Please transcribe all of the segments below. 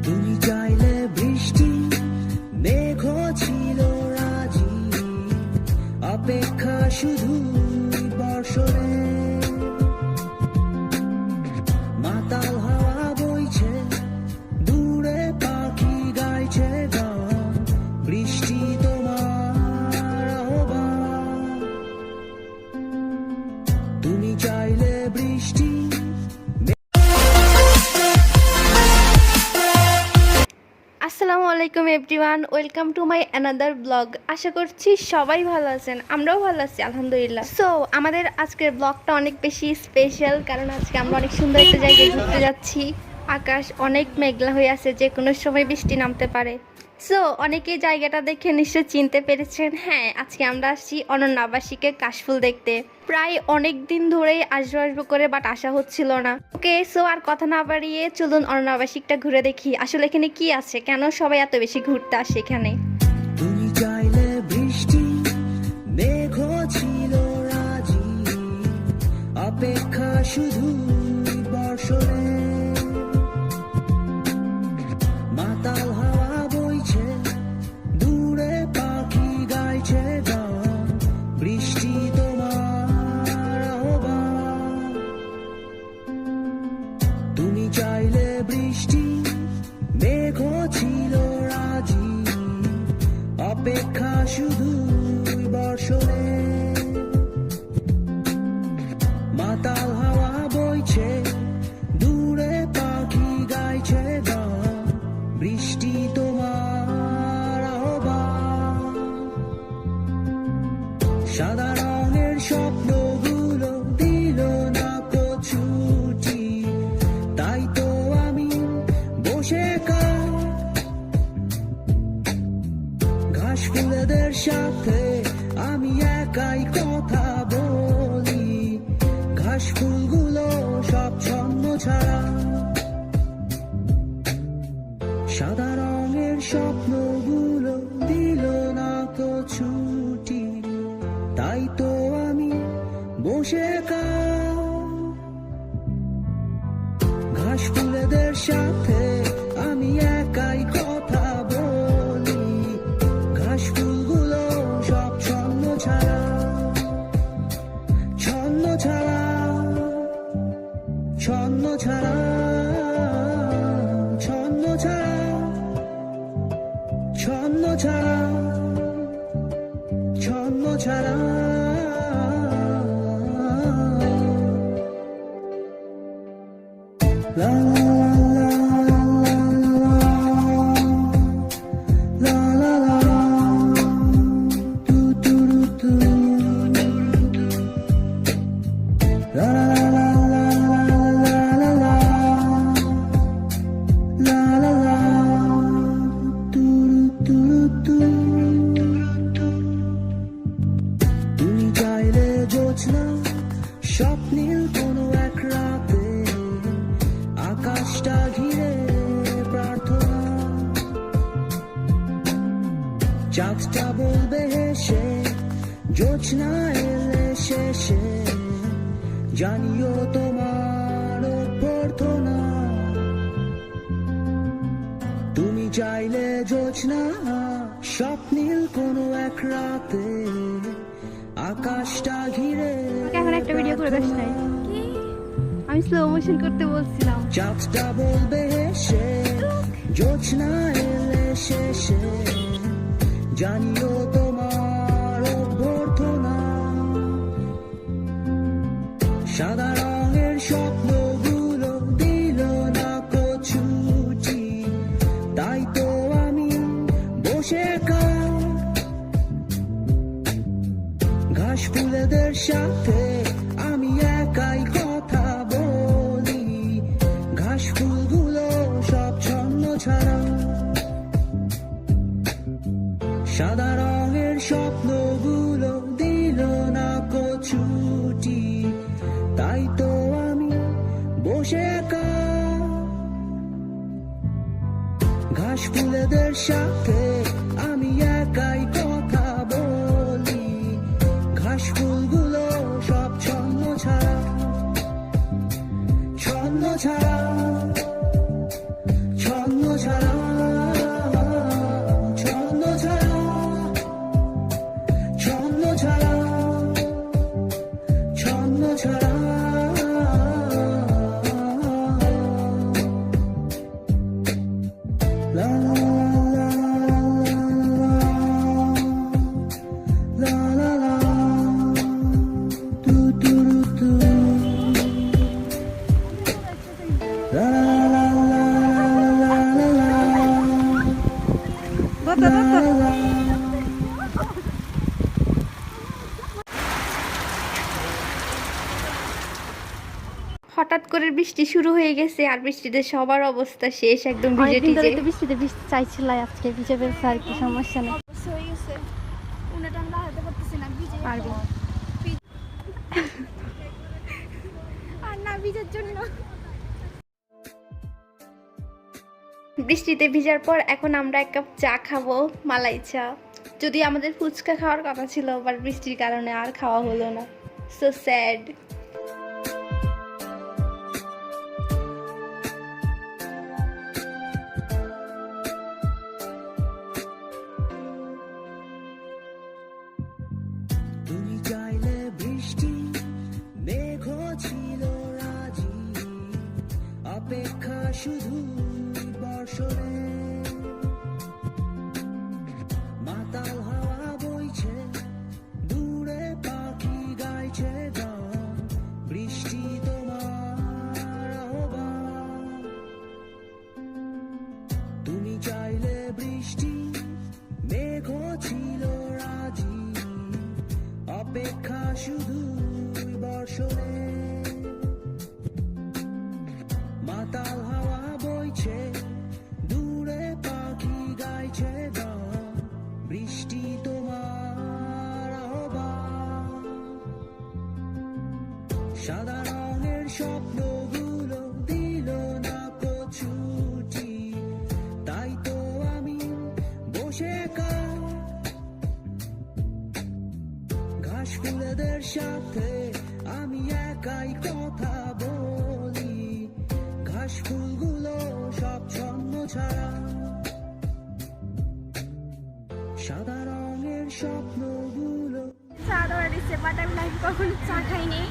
তুমি চাইলে বৃষ্টি মেঘ ছিল রাজি, অপেক্ষা শুধু বর্ষণে। মাতাল হাওয়া বইছে, দূরে পাখি গাইছে গান, বৃষ্টি তোমার আহ্বান। তুমি চাইলে বৃষ্টি। আসসালামু আলাইকুম everyone, welcome to my another blog. আশা করছি সবাই ভালো আছেন, আমরাও ভালো আছি আলহামদুলিল্লাহ। সো আমাদের আজকের ব্লগটা অনেক বেশি স্পেশাল, কারণ আজকে আমরা অনেক সুন্দর একটা জায়গায় ঘুরতে যাচ্ছি। আকাশ অনেক মেঘলা হয়ে আছে, যে কোনো সময় বৃষ্টি নামতে পারে। সো অনেকেই জায়গাটা দেখে নিশ্চয় চিনতে পেরেছেন। হ্যাঁ, আজকে আমরা আসছি অনন্য আবাসিকে কাশফুল দেখতে। প্রায় অনেক দিন ধরেই আসবো করে, বাট আসা হচ্ছিল না। ওকে, সো আর কথা না বাড়িয়ে চলুন অনন্য আবাসিকটা ঘুরে দেখি আসলে এখানে কি আছে, কেন সবাই এত বেশি ঘুরতে আসে এখানে। তুমি চাইলে বৃষ্টি মেঘ ছিল রাজি, অপেক্ষা শুধু বর্ষণে। মাতাল হাওয়া বইছে, দূরে পাখি গাইছে গান, বৃষ্টি তোমার আহ্বান। তুমি চাইলে বৃষ্টি মেঘ ছিল রাজি, অপেক্ষা শুধু বর্ষণে। মাতাল হাওয়া বইছে, দূরে পাখি গাইছে গান, বৃষ্টি তোমার আহ্বান। সাদা রঙের স্বপ্নগুলো দিল না তো ছুটি, তাই তো আমি বসে ঘাস ফুলেদের সাথে আমি একাই কথা বলি, ঘাস ফুলগুলো সব ছন্ন ছাড়া। সাদা রঙের স্বপ্নগুলো দিল না তো ছুটি, তাই তো আমি বসে ঘাস ফুলেদের সাথে আমি একাই কথা বলি, ঘাস ফুলগুলো সব ছন্ন ছাড়া, ছন্ন ছাড়া, ছন্ন ছাড়া, ছন্ন ছাড়া, ছন্ন ছাড়া, ছন্ন ছাড়া। La la la la, do do do do, la la la la la la la, la la la, do do do do. তুমি চাইলে জোছনা স্বপ্নীল কোনো এক রাতে, আকাশটা ঘিরে প্রার্থনা, চাঁদটা বলবে হেসে, জোছনা এলে শেষে, জানিও তোমার অভ্যর্থনা। তুমি চাইলে জোছনা স্বপ্নীল কোনো এক রাতে, আকাশটা ঘিরে। এখন একটা ভিডিও করে দেখ নাই, আমি স্লো মোশন করতে বলছিলাম। চাঁদটা বলবে হেসে, জোছনা এলে শেষে, জানিও তোমার অভ্যর্থনা। সাদা রঙের স্বপ্নগুলো দিল না কো ছুটি, তাই তো আমি বসে ঘাস ফুলেদের সাথে আমি একাই কথা বলি, ঘাস ফুলগুলো সব ছন্ন ছাড়া। সাদা রঙের স্বপ্নগুলো দিল না কো ছুটি, তাই তো আমি বসে ঘাস ফুলেদের সাথে আমি একাই কথা বলি, ঘাস ফুলগুলো সব ছন্ন ছাড়া, ছন্ন ছাড়া, ছন্ন ছাড়া ছন্ন ছাড়া ছন্ন ছাড়া ছন্ন ছাড়া লা লা লা লা লা তু তু তু লা লা লা লা লা লা হঠাৎ করে বৃষ্টি শুরু হয়ে গেছে আর বৃষ্টিতে সবার অবস্থা শেষ, একদম ভিজে অনেকদিন ধরে টিজে। তো বৃষ্টিতে ভিজতে চাইছিল, আজকে ভিজে ফেলছে আর কি, সমস্যা নেই। পারবি। বৃষ্টিতে ভিজার পর এখন আমরা এক কাপ চা খাবো, মালাই চা। যদি আমাদের ফুচকা খাওয়ার কথা ছিল, বাট বৃষ্টির কারণে আর খাওয়া হলো না। So sad. তুমি চাইলে বৃষ্টি মেঘ ছিল রাজি, অপেক্ষা শুধু বর্ষণে। মাতাল হাওয়া বইছে, দূরে পাখি গাইছে গান, বৃষ্টি তোমার আহ্বান। তুমি চাইলে বৃষ্টি মেঘ ছিল রাজি, অপেক্ষা শুধু বর্ষণে। মাতাল হাওয়া বইছে, দূরে পাখি গাইছে গান, বৃষ্টি তোমার আহ্বান। সাদা রঙের স্বপ্নগুলো দিল না ছুটি, তাই তো আমি বসে একা ঘাস ফুলেদের সাথে আমি একাই কথা বলি, ঘাস ফুলগুলো সব ছন্ন ছাড়া। সাদা রঙের স্বপ্নগুলো। চা দেওয়া দিচ্ছে, বাট আমি লাইফে কখনো চা খাইনি।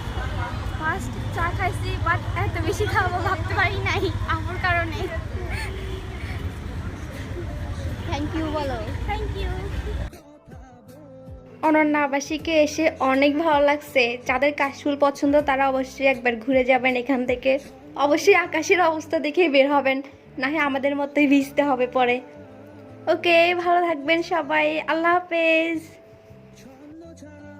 ফার্স্ট চা খাইছি, বাট এত বেশি খাবো ভাবতে পারি নাই আমার কারণে। থ্যাংক ইউ বলো। Thank you. অনন্যা আবাসিকে এসে অনেক ভালো লাগছে। যাদের কাশফুল পছন্দ তারা অবশ্যই একবার ঘুরে যাবেন এখান থেকে। অবশ্যই আকাশের অবস্থা দেখে বের হবেন, না হয় আমাদের মতোই ভিজতে হবে পরে। ওকে, ভালো থাকবেন সবাই, আল্লাহ হাফেজ। ছন্ন ছাড়া